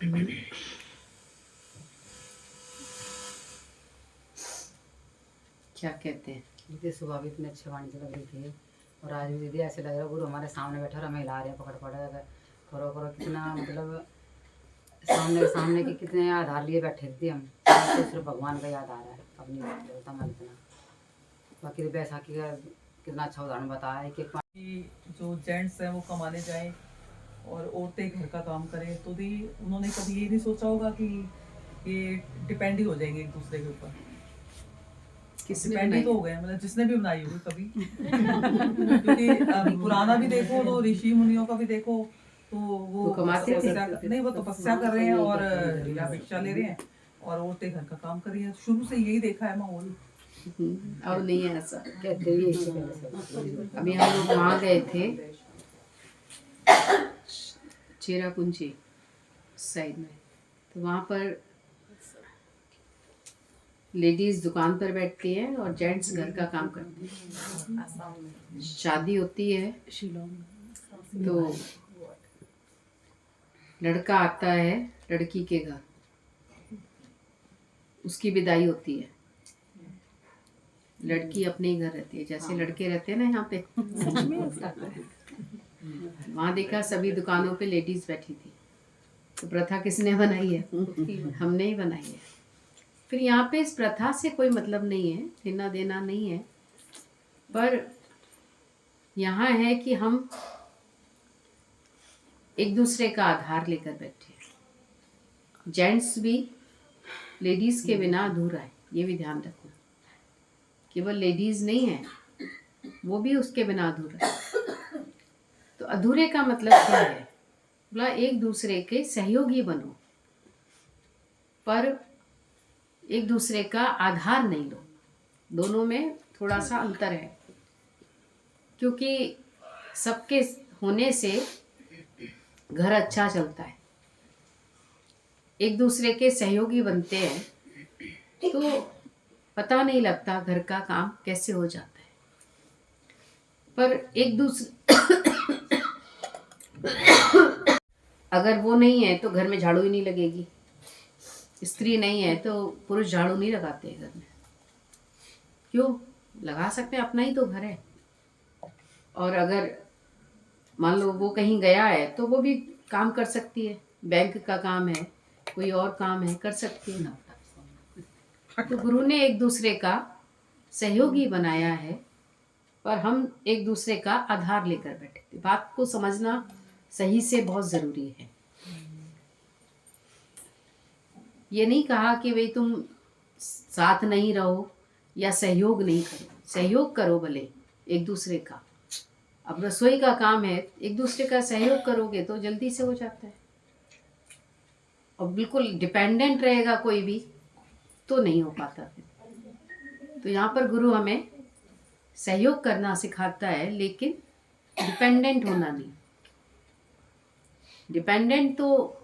क्या कहते हैं? दीदी सुबह भी इतनी अच्छी वाणी लग रही थी, और आज भी दीदी ऐसे लग रहा है गुरु हमारे सामने बैठा और हमें हिला रहे हैं पकड़ पकड़ करो करो। कितना मतलब सामने के कितने आधार लिए बैठे थे हम, तो सिर्फ भगवान का याद आ रहा है। अब नहीं बोलता मैं इतना। बाकी बैसाखी का कितना अच्छा उदाहरण बताया है कि जो जेंट्स हैं वो कमाने जाएं और औरतें घर का काम करें, तो भी उन्होंने कभी ये नहीं सोचा होगा कि ये डिपेंड ही हो जाएंगे एक दूसरे के ऊपर। डिपेंड ही तो हो गए, मतलब जिसने भी बनाई होगी कभी। क्योंकि पुराना भी देखो तो ऋषि मुनियों का भी देखो तो वो कमाते नहीं, वो तपस्या कर रहे हैं और या भिक्षा ले रहे हैं, और औरतें घर का काम कर रही हैं। शुरू से यही देखा है माहौल। अब नहीं है ऐसा। कहते हैं अभी हम लोग वहाँ गए थे चेरापूंजी साइड में, तो वहाँ पर लेडीज दुकान पर बैठती है और जेंट्स घर का काम करते हैं। शादी होती है तो लड़का आता है लड़की के घर, उसकी विदाई होती है। लड़की अपने ही घर रहती है, जैसे लड़के रहते हैं ना यहाँ पे। वहाँ देखा सभी दुकानों पे लेडीज बैठी थी। तो प्रथा किसने बनाई है? हमने ही बनाई है। फिर यहाँ पे इस प्रथा से कोई मतलब नहीं है, लेना देना नहीं है, पर यहाँ है कि हम एक दूसरे का आधार लेकर बैठे हैं। जेंट्स भी लेडीज के बिना अधूरा है, ये भी ध्यान रखना। केवल लेडीज नहीं है, वो भी उसके बिना अधूरा है। तो अधूरे का मतलब क्या है? बोला एक दूसरे के सहयोगी बनो, पर एक दूसरे का आधार नहीं लो। दोनों में थोड़ा सा अंतर है, क्योंकि सबके होने से घर अच्छा चलता है। एक दूसरे के सहयोगी बनते हैं तो पता नहीं लगता घर का काम कैसे हो जाता है। पर एक दूसरे अगर वो नहीं है तो घर में झाड़ू ही नहीं लगेगी। स्त्री नहीं है तो पुरुष झाड़ू नहीं लगाते घर में। क्यों लगा सकते हैं? अपना ही तो घर है। और अगर मान लो वो कहीं गया है तो वो भी काम कर सकती है, बैंक का काम है, कोई और काम है, कर सकती है ना। तो गुरु ने एक दूसरे का सहयोगी बनाया है, पर हम एक दूसरे का आधार लेकर बैठे थे। बात को समझना सही से बहुत ज़रूरी है। ये नहीं कहा कि भाई तुम साथ नहीं रहो या सहयोग नहीं करो। सहयोग करो भले एक दूसरे का। अब रसोई का काम है, एक दूसरे का सहयोग करोगे तो जल्दी से हो जाता है। और बिल्कुल डिपेंडेंट रहेगा कोई भी तो नहीं हो पाता फिर। तो यहाँ पर गुरु हमें सहयोग करना सिखाता है, लेकिन डिपेंडेंट होना नहीं। डिपेंडेंट तो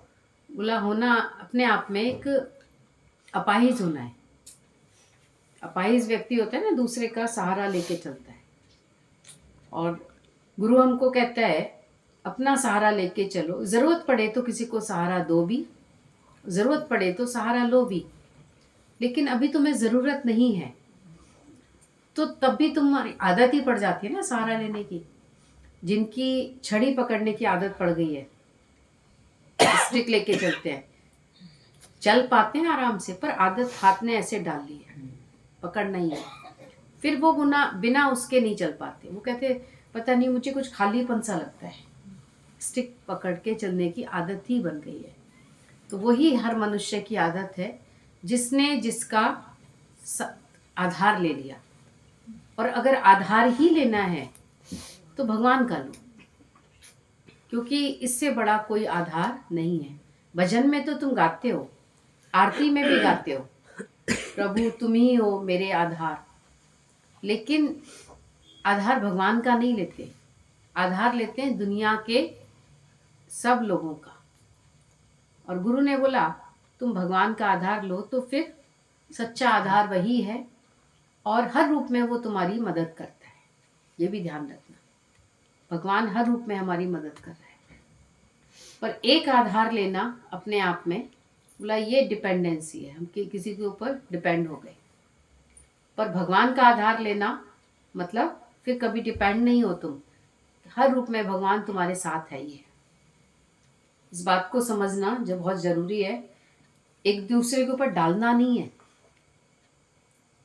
बोला होना अपने आप में एक अपाहिज होना है। अपाहिज व्यक्ति होता है ना, दूसरे का सहारा लेके चलता है। और गुरु हमको कहता है अपना सहारा लेके चलो। ज़रूरत पड़े तो किसी को सहारा दो भी, ज़रूरत पड़े तो सहारा लो भी। लेकिन अभी तुम्हें ज़रूरत नहीं है तो तब भी तुम्हारी आदत ही पड़ जाती है ना सहारा लेने की। जिनकी छड़ी पकड़ने की आदत पड़ गई है, स्टिक लेके चलते हैं, चल पाते हैं आराम से, पर आदत हाथ ने ऐसे डाल ली है, पकड़ना ही है। फिर वो बिना उसके नहीं चल पाते। वो कहते पता नहीं मुझे कुछ खालीपन सा लगता है। स्टिक पकड़ के चलने की आदत ही बन गई है। तो वही हर मनुष्य की आदत है, जिसने जिसका आधार ले लिया। और अगर आधार ही लेना है तो भगवान का लो, क्योंकि इससे बड़ा कोई आधार नहीं है। भजन में तो तुम गाते हो, आरती में भी गाते हो, प्रभु तुम ही हो मेरे आधार। लेकिन आधार भगवान का नहीं लेते, आधार लेते हैं दुनिया के सब लोगों का। और गुरु ने बोला तुम भगवान का आधार लो, तो फिर सच्चा आधार वही है और हर रूप में वो तुम्हारी मदद करता है। ये भी ध्यान रखना, भगवान हर रूप में हमारी मदद कर रहा है। पर एक आधार लेना अपने आप में, बोला ये डिपेंडेंसी है, हम किसी के ऊपर डिपेंड हो गए। पर भगवान का आधार लेना मतलब फिर कभी डिपेंड नहीं हो तुम, हर रूप में भगवान तुम्हारे साथ है। ये इस बात को समझना जो बहुत जरूरी है, एक दूसरे के ऊपर डालना नहीं है,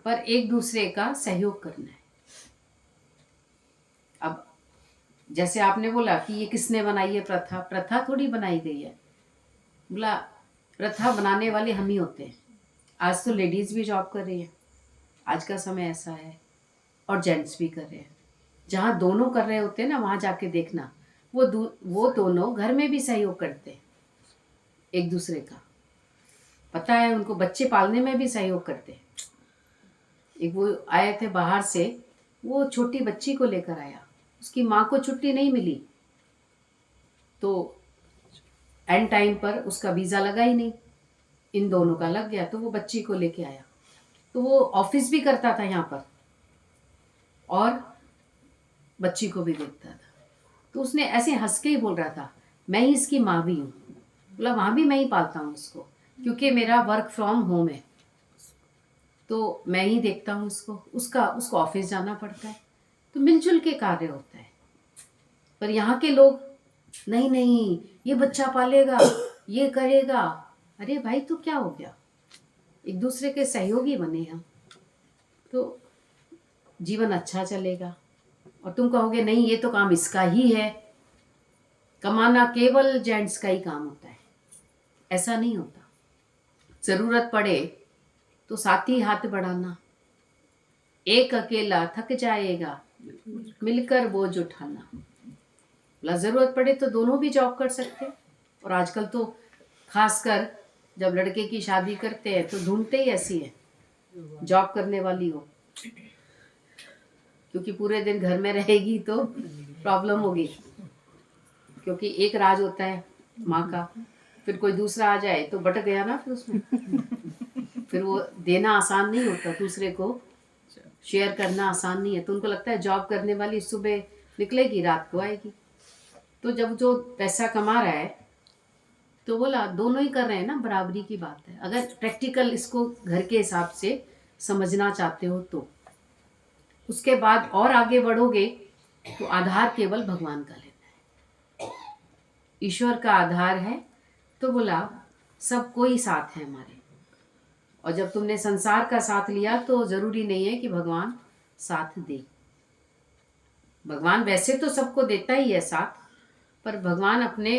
पर एक दूसरे का सहयोग करना है। अब जैसे आपने बोला कि ये किसने बनाई है प्रथा, प्रथा थोड़ी बनाई गई है, बोला प्रथा बनाने वाले हम ही होते हैं। आज तो लेडीज भी जॉब कर रही है, आज का समय ऐसा है, और जेंट्स भी कर रहे हैं। जहाँ दोनों कर रहे होते हैं ना, वहाँ जाके देखना, वो दोनों घर में भी सहयोग करते हैं एक दूसरे का। पता है उनको बच्चे पालने में भी सहयोग करते हैं। एक वो आए थे बाहर से, वो छोटी बच्ची को लेकर आया, उसकी माँ को छुट्टी नहीं मिली, तो एंड टाइम पर उसका वीज़ा लगा ही नहीं, इन दोनों का लग गया, तो वो बच्ची को लेके आया। तो वो ऑफिस भी करता था यहाँ पर और बच्ची को भी देखता था। तो उसने ऐसे हंस के ही बोल रहा था, मैं ही इसकी माँ भी हूँ। बोला वहाँ भी मैं ही पालता हूँ उसको, क्योंकि मेरा वर्क फ्रॉम होम है, तो मैं ही देखता हूँ उसको, उसको ऑफिस जाना पड़ता है, तो मिलजुल के कार्य होता है। पर यहाँ के लोग नहीं नहीं, ये बच्चा पालेगा, ये करेगा। अरे भाई तो क्या हो गया, एक दूसरे के सहयोगी बने हम, तो जीवन अच्छा चलेगा। और तुम कहोगे नहीं ये तो काम इसका ही है, कमाना केवल जेंट्स का ही काम होता है, ऐसा नहीं होता। जरूरत पड़े तो साथी हाथ बढ़ाना, एक अकेला थक जाएगा, मिलकर बोझ उठाना। बोला जरूरत पड़े तो दोनों भी जॉब कर सकते हैं। और आजकल तो खासकर जब लड़के की शादी करते हैं तो ढूंढते ही ऐसी है जॉब करने वाली हो, क्योंकि पूरे दिन घर में रहेगी तो प्रॉब्लम होगी, क्योंकि एक राज होता है माँ का, फिर कोई दूसरा आ जाए तो बट गया ना फिर उसमें। फिर वो देना आसान नहीं होता, दूसरे को शेयर करना आसान नहीं है। तो उनको लगता है जॉब करने वाली सुबह निकलेगी रात को आएगी। तो जब जो पैसा कमा रहा है तो बोला दोनों ही कर रहे हैं ना, बराबरी की बात है। अगर प्रैक्टिकल इसको घर के हिसाब से समझना चाहते हो तो उसके बाद और आगे बढ़ोगे तो आधार केवल भगवान का लेना है, ईश्वर का आधार है। तो बोला सब कोई साथ है हमारे। और जब तुमने संसार का साथ लिया तो जरूरी नहीं है कि भगवान साथ दे। भगवान वैसे तो सबको देता ही है साथ, पर भगवान अपने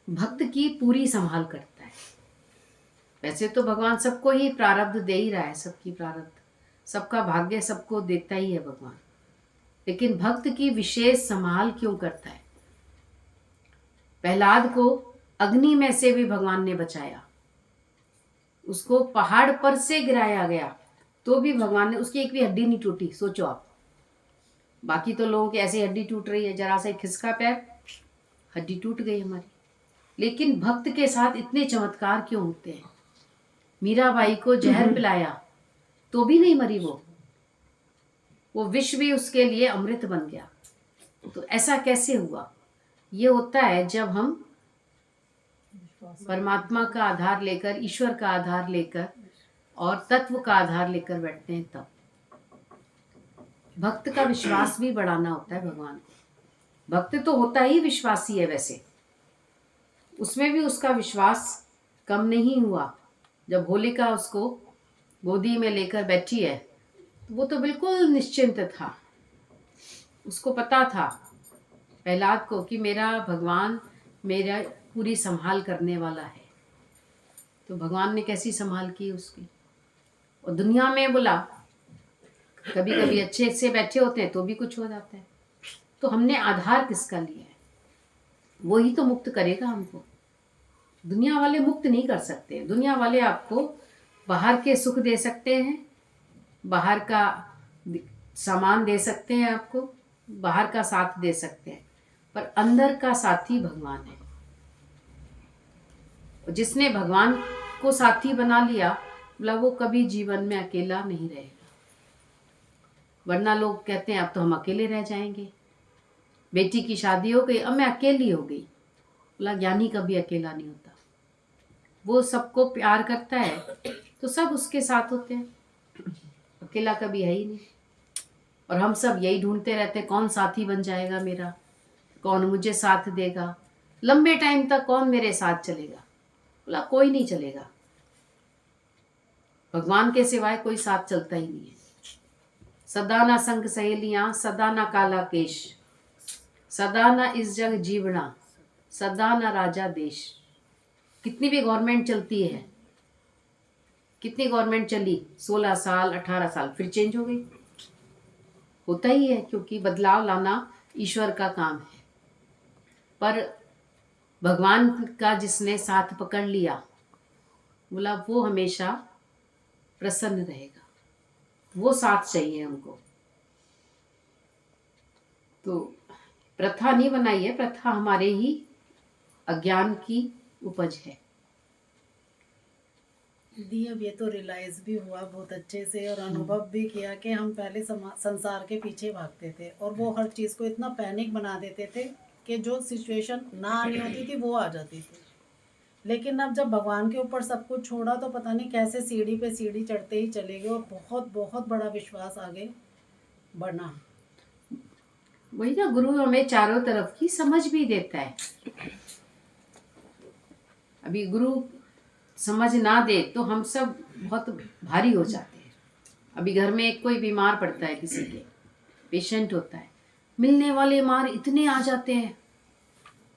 भक्त की पूरी संभाल करता है। वैसे तो भगवान सबको ही प्रारब्ध दे ही रहा है, सबकी प्रारब्ध, सबका भाग्य सबको देता ही है भगवान, लेकिन भक्त की विशेष संभाल क्यों करता है। प्रहलाद को अग्नि में से भी भगवान ने बचाया, उसको पहाड़ पर से गिराया गया तो भी भगवान ने, उसकी एक भी हड्डी नहीं टूटी। सोचो आप, बाकी तो लोगों की ऐसी हड्डी टूट रही है, जरा सा खिसका पैर हड्डी टूट गई हमारी। लेकिन भक्त के साथ इतने चमत्कार क्यों होते हैं। मीराबाई को जहर पिलाया तो भी नहीं मरी वो विष भी उसके लिए अमृत बन गया। तो ऐसा कैसे हुआ। ये होता है जब हम परमात्मा का आधार लेकर, ईश्वर का आधार लेकर और तत्व का आधार लेकर बैठते हैं। तब भक्त का विश्वास भी बढ़ाना होता है भगवान को। भक्त तो होता ही विश्वासी है, वैसे उसमें भी उसका विश्वास कम नहीं हुआ। जब होलिका उसको गोदी में लेकर बैठी है तो वो तो बिल्कुल निश्चिंत था, उसको पता था प्रहलाद को कि मेरा भगवान मेरा पूरी संभाल करने वाला है। तो भगवान ने कैसी संभाल की उसकी। और दुनिया में बोला कभी कभी अच्छे से बैठे होते हैं तो भी कुछ हो जाता है। तो हमने आधार किसका लिया है, वही तो मुक्त करेगा हमको। दुनिया वाले मुक्त नहीं कर सकते। दुनिया वाले आपको बाहर के सुख दे सकते हैं, बाहर का सामान दे सकते हैं, आपको बाहर का साथ दे सकते हैं, पर अंदर का साथी भगवान है। जिसने भगवान को साथी बना लिया, बोला वो कभी जीवन में अकेला नहीं रहेगा। वरना लोग कहते हैं अब तो हम अकेले रह जाएंगे, बेटी की शादी हो गई अब मैं अकेली हो गई। बोला ज्ञानी कभी अकेला नहीं होता, वो सबको प्यार करता है तो सब उसके साथ होते हैं, अकेला कभी है ही नहीं। और हम सब यही ढूंढते रहते हैं कौन साथी बन जाएगा मेरा, कौन मुझे साथ देगा, लंबे टाइम तक कौन मेरे साथ चलेगा। बोला कोई नहीं चलेगा, भगवान के सिवाय कोई साथ चलता ही नहीं है। सदा ना संग सहेलियां, सदा ना काला केश, सदा ना इस जग जीवना, सदा ना राजा देश। कितनी भी गवर्नमेंट चलती है, कितनी गवर्नमेंट चली, 16 साल 18 साल, फिर चेंज हो गई, होता ही है, क्योंकि बदलाव लाना ईश्वर का काम है। पर भगवान का जिसने साथ पकड़ लिया, बोला वो हमेशा प्रसन्न रहेगा, वो साथ चाहिए हमको। तो प्रथा नहीं बनाई है, प्रथा हमारे ही अज्ञान की उपज है। दीदी अब ये तो रियलाइज भी हुआ बहुत अच्छे से और अनुभव भी किया कि हम पहले संसार के पीछे भागते थे और वो हर चीज़ को इतना पैनिक बना देते थे कि जो सिचुएशन ना आनी होती थी वो आ जाती थी। लेकिन अब जब भगवान के ऊपर सब कुछ छोड़ा तो पता नहीं कैसे सीढ़ी पे सीढ़ी चढ़ते ही चले गए और बहुत बहुत बड़ा विश्वास आगे बढ़ा। वही ना, गुरु हमें चारों तरफ की समझ भी देता है। अभी गुरु समझ ना दे तो हम सब बहुत भारी हो जाते हैं। अभी घर में एक कोई बीमार पड़ता है, किसी के पेशेंट होता है, मिलने वाले मार इतने आ जाते हैं,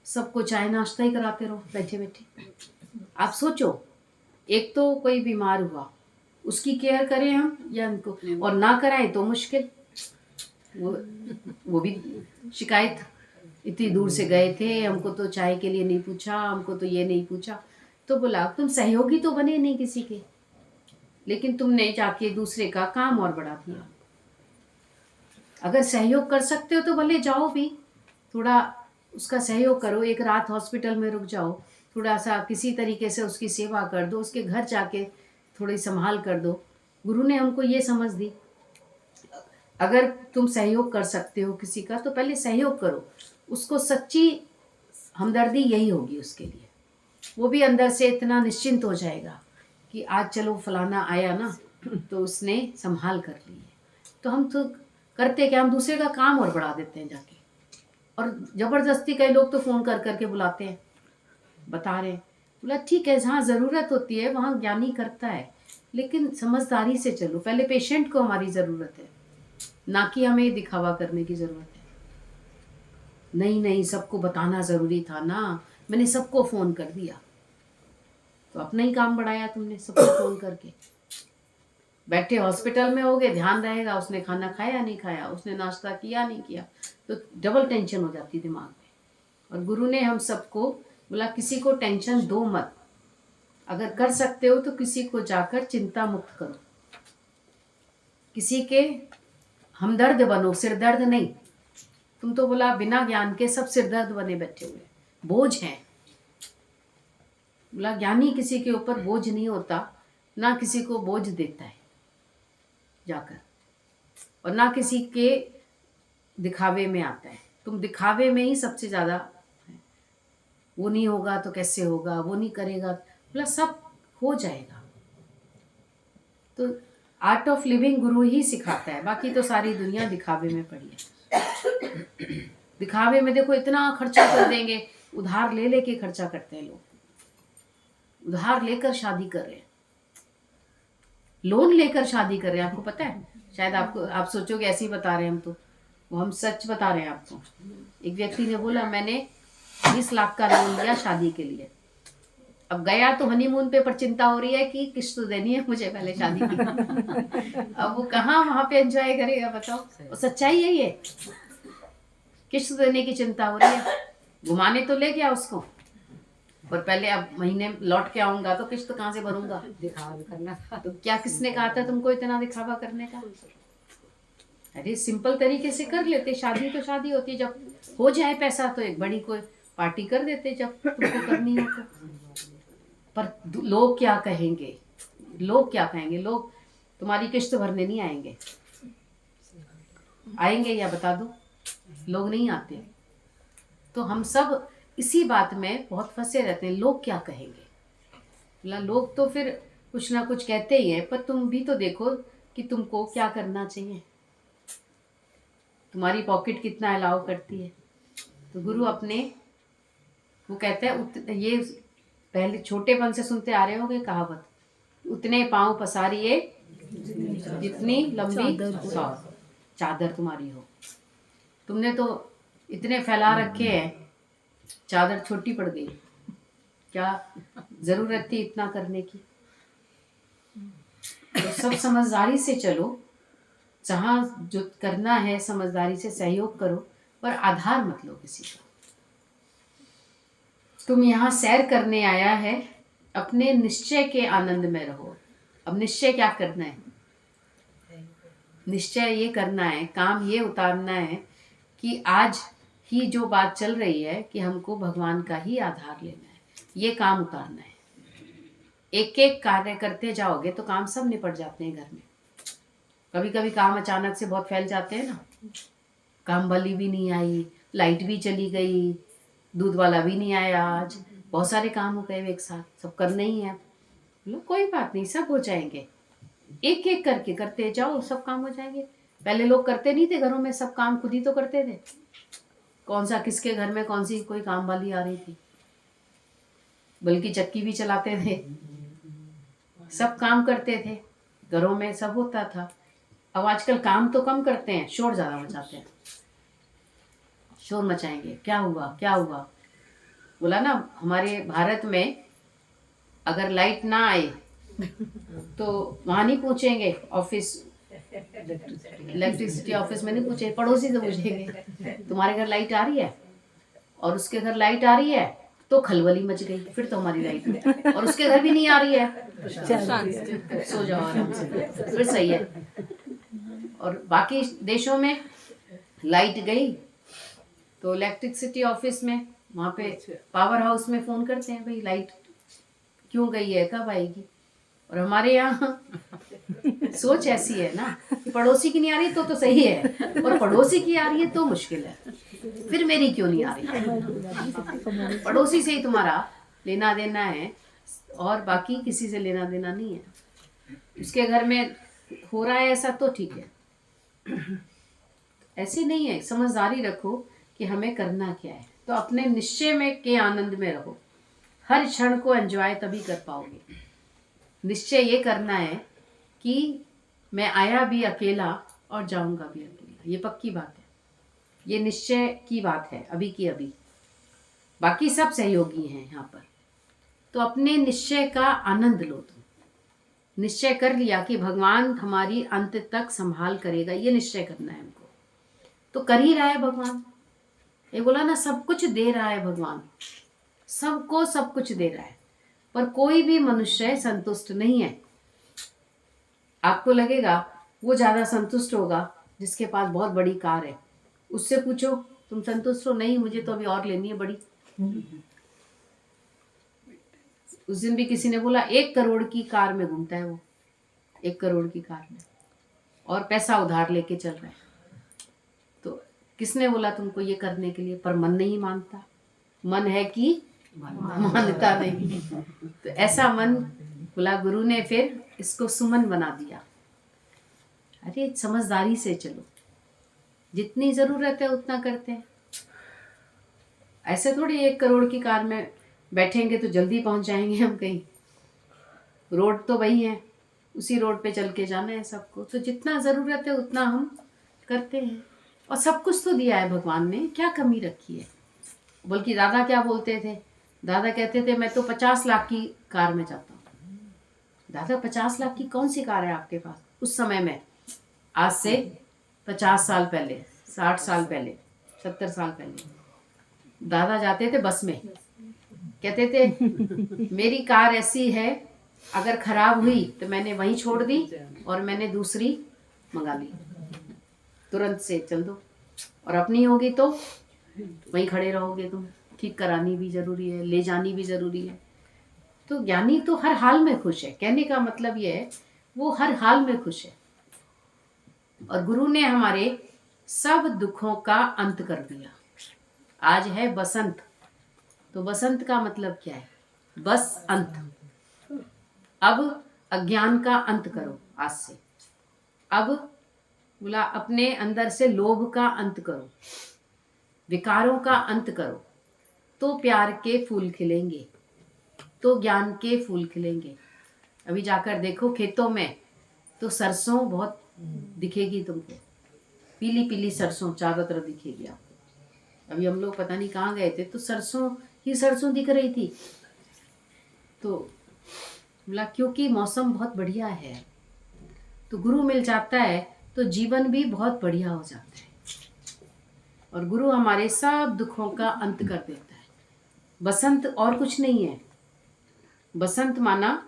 सबको चाय नाश्ता ही कराते रहो बैठे बैठे। आप सोचो, एक तो कोई बीमार हुआ, उसकी केयर करें हम या उनको, और ना कराएं तो मुश्किल। वो भी शिकायत, इतनी दूर से गए थे, हमको तो चाय के लिए नहीं पूछा, हमको तो ये नहीं पूछा। तो बोला तुम सहयोगी तो बने नहीं किसी के, लेकिन तुमने जाके दूसरे का काम और बढ़ा दिया। अगर सहयोग कर सकते हो तो भले जाओ भी, थोड़ा उसका सहयोग करो, एक रात हॉस्पिटल में रुक जाओ, थोड़ा सा किसी तरीके से उसकी सेवा कर दो, उसके घर जाके थोड़ी संभाल कर दो। गुरु ने हमको ये समझ दी, अगर तुम सहयोग कर सकते हो किसी का तो पहले सहयोग करो, उसको सच्ची हमदर्दी यही होगी उसके लिए। वो भी अंदर से इतना निश्चिंत हो जाएगा कि आज चलो फलाना आया ना तो उसने संभाल कर ली है। तो हम तो करते क्या, हम दूसरे का काम और बढ़ा देते हैं जाके, और ज़बरदस्ती कई लोग तो फ़ोन कर करके बुलाते हैं, बता रहे हैं। बोला ठीक है, जहाँ ज़रूरत होती है वहाँ ज्ञानी करता है, लेकिन समझदारी से चलो। पहले पेशेंट को हमारी ज़रूरत है, ना कि हमें दिखावा करने की ज़रूरत है। नहीं सबको बताना ज़रूरी था ना, मैंने सबको फ़ोन कर दिया, तो अपना ही काम बढ़ाया तुमने, सबको फ़ोन करके। बैठे हॉस्पिटल में होगे, ध्यान रहेगा उसने खाना खाया नहीं खाया, उसने नाश्ता किया नहीं किया, तो डबल टेंशन हो जाती दिमाग में। और गुरु ने हम सबको बोला किसी को टेंशन दो मत, अगर कर सकते हो तो किसी को जाकर चिंता मुक्त करो, किसी के हमदर्द बनो, सिरदर्द नहीं। तुम तो बोला बिना ज्ञान के सब सिरदर्द बने बैठे हुए, बोझ हैं। बोला ज्ञानी किसी के ऊपर बोझ नहीं होता, ना किसी को बोझ देता है जाकर, और ना किसी के दिखावे में आता है। तुम दिखावे में ही सबसे ज़्यादा, वो नहीं होगा तो कैसे होगा, वो नहीं करेगा, बोला सब हो जाएगा। तो आर्ट ऑफ लिविंग गुरु ही सिखाता है, बाकी तो सारी दुनिया दिखावे में पड़ी है। दिखावे में देखो इतना खर्चा कर देंगे, उधार ले लेके खर्चा करते हैं लोग, उधार लेकर शादी कर रहे हैं, लोन लेकर शादी कर रहे हैं। आपको पता है, शायद आप सोचोगे ऐसे ही बता रहे हैं हम, तो वो हम सच बता रहे हैं आपको। एक व्यक्ति ने बोला मैंने 20 लाख का लोन लिया शादी के लिए, अब गया तो हनीमून पे, पर चिंता हो रही है कि किस्त तो देनी है मुझे पहले शादी की। अब वो कहाँ वहां पे एंजॉय करेगा बताओ, और सच्चाई है ये, किस्त देने की चिंता हो रही है। घुमाने तो ले गया उसको, पर पहले अब महीने लौट के आऊंगा तो किस्त कहाँ से भरूंगा, दिखावा भी करना था। तो क्या किसने कहा था तुमको इतना दिखावा करने का? अरे सिंपल तरीके से कर लेते, शादी तो शादी होती है, जब हो जाए पैसा तो एक बड़ी कोई पार्टी कर देते जब तुमको करनी हो तो। पर लोग क्या कहेंगे, लोग क्या कहेंगे, लोग तुम्हारी किस्त भरने नहीं आएंगे। आएंगे या बता दो, लोग नहीं आते। तो हम सब इसी बात में बहुत फंसे रहते हैं, लोग क्या कहेंगे। बोला लोग तो फिर कुछ ना कुछ कहते ही हैं, पर तुम भी तो देखो कि तुमको क्या करना चाहिए, तुम्हारी पॉकेट कितना अलाउ करती है। तो गुरु अपने, वो कहते हैं ये पहले छोटेपन से सुनते आ रहे होगे कहावत, उतने पाँव पसारिए जितनी लंबी चादर तुम्हारी हो। तुमने तो इतने फैला रखे हैं, चादर छोटी पड़ गई, क्या जरूरत थी इतना करने की। तो सब समझदारी से चलो, जहाँ जो करना है समझदारी से सहयोग करो, पर आधार मत लो किसी का। तुम यहाँ सैर करने आया है, अपने निश्चय के आनंद में रहो। अब निश्चय क्या करना है, निश्चय ये करना है, काम ये उतारना है कि आज ही जो बात चल रही है कि हमको भगवान का ही आधार लेना है, ये काम उतारना है। एक एक कार्य करते जाओगे तो काम सब निपट जाते हैं घर में। कभी कभी काम अचानक से बहुत फैल जाते हैं ना, काम वाली भी नहीं आई, लाइट भी चली गई, दूध वाला भी नहीं आया, आज बहुत सारे काम हो गए एक साथ, सब करने ही है। बोलो कोई बात नहीं, सब हो जाएंगे, एक एक करके करते जाओ, सब काम हो जाएंगे। पहले लोग करते नहीं थे घरों में, सब काम खुद ही तो करते थे। कौन सा किसके घर में कौन सी कोई काम वाली आ रही थी, बल्कि चक्की भी चलाते थे, सब काम करते थे, घरों में सब होता था। अब आजकल काम तो कम करते हैं, शोर ज़्यादा मचाते हैं, शोर मचाएंगे, क्या हुआ क्या हुआ। बोला ना हमारे भारत में अगर लाइट ना आए तो वहाँ नहीं पूछेंगे, ऑफिस इलेक्ट्रिसिटी ऑफिस में नहीं पूछे, पड़ोसी से पूछेंगे तुम्हारे घर लाइट आ रही है, और उसके घर लाइट आ रही है तो खलबली मच गई, फिर तो हमारी लाइट है, और उसके घर भी नहीं आ रही है, सो जाओ आराम से, फिर सही है। और बाकी देशों में लाइट गई तो इलेक्ट्रिसिटी ऑफिस में, वहाँ पे पावर हाउस में फ़ोन करते हैं, भाई लाइट क्यों गई है, कब आएगी। और हमारे यहाँ सोच ऐसी है ना कि पड़ोसी की नहीं आ रही तो सही है, और पड़ोसी की आ रही है तो मुश्किल है, फिर मेरी क्यों नहीं आ रही। पड़ोसी से ही तुम्हारा लेना देना है, और बाकी किसी से लेना देना नहीं है। उसके घर में हो रहा है ऐसा तो ठीक है, ऐसे नहीं है। समझदारी रखो कि हमें करना क्या है, तो अपने निश्चय में के आनंद में रहो, हर क्षण को एंजॉय तभी कर पाओगे। निश्चय ये करना है कि मैं आया भी अकेला और जाऊंगा भी अकेला, ये पक्की बात है, ये निश्चय की बात है अभी की अभी, बाकी सब सहयोगी हैं यहाँ पर। तो अपने निश्चय का आनंद लो। तुम निश्चय कर लिया कि भगवान हमारी अंत तक संभाल करेगा, ये निश्चय करना है हमको, तो कर ही रहा है भगवान। ये बोला ना सब कुछ दे रहा है भगवान, सबको सब कुछ दे रहा है, पर कोई भी मनुष्य संतुष्ट नहीं है। आपको लगेगा वो ज़्यादा संतुष्ट होगा जिसके पास बहुत बड़ी कार है, उससे पूछो तुम संतुष्ट हो, नहीं मुझे तो अभी और लेनी है बड़ी। उस दिन भी किसी ने बोला 1 करोड़ की कार में घूमता है वो, 1 करोड़ की कार में, और पैसा उधार लेके चल रहा है। तो किसने बोला तुमको ये करने के लिए, पर मन नहीं मानता, मन है कि मानता नहीं। तो ऐसा मन बोला गुरु ने फिर इसको सुमन बना दिया। अरे समझदारी से चलो, जितनी ज़रूरत है उतना करते हैं। ऐसे थोड़ी 1 करोड़ की कार में बैठेंगे तो जल्दी पहुंच जाएंगे हम कहीं, रोड तो वही है, उसी रोड पे चल के जाना है सबको। तो जितना ज़रूरत है उतना हम करते हैं, और सब कुछ तो दिया है भगवान ने, क्या कमी रखी है। बल्कि दादा क्या बोलते थे, दादा कहते थे मैं तो 50 लाख की कार में जाता हूँ। दादा 50 लाख की कौन सी कार है आपके पास उस समय में, आज से 50 साल पहले, 60 साल पहले, 70 साल पहले दादा जाते थे बस में, कहते थे मेरी कार ऐसी है अगर खराब हुई तो मैंने वहीं छोड़ दी और मैंने दूसरी मंगा ली, तुरंत से चल दो, और अपनी होगी तो वहीं खड़े रहोगे तुम, ठीक करानी भी ज़रूरी है, ले जानी भी ज़रूरी है। तो ज्ञानी तो हर हाल में खुश है, कहने का मतलब ये है वो हर हाल में खुश है। और गुरु ने हमारे सब दुखों का अंत कर दिया। आज है बसंत, तो बसंत का मतलब क्या है? बस अंत। अब अज्ञान का अंत करो आज से। अब बोला अपने अंदर से लोभ का अंत करो, विकारों का अंत करो, तो प्यार के फूल खिलेंगे, तो ज्ञान के फूल खिलेंगे। अभी जाकर देखो खेतों में तो सरसों बहुत दिखेगी तुमको, पीली पीली सरसों चारों तरफ दिखेगी आपको। अभी हम लोग पता नहीं कहाँ गए थे तो सरसों ही सरसों दिख रही थी। तो बोला क्योंकि मौसम बहुत बढ़िया है, तो गुरु मिल जाता है तो जीवन भी बहुत बढ़िया हो जाता है, और गुरु हमारे सब दुखों का अंत कर देता है। बसंत और कुछ नहीं है, बसंत माना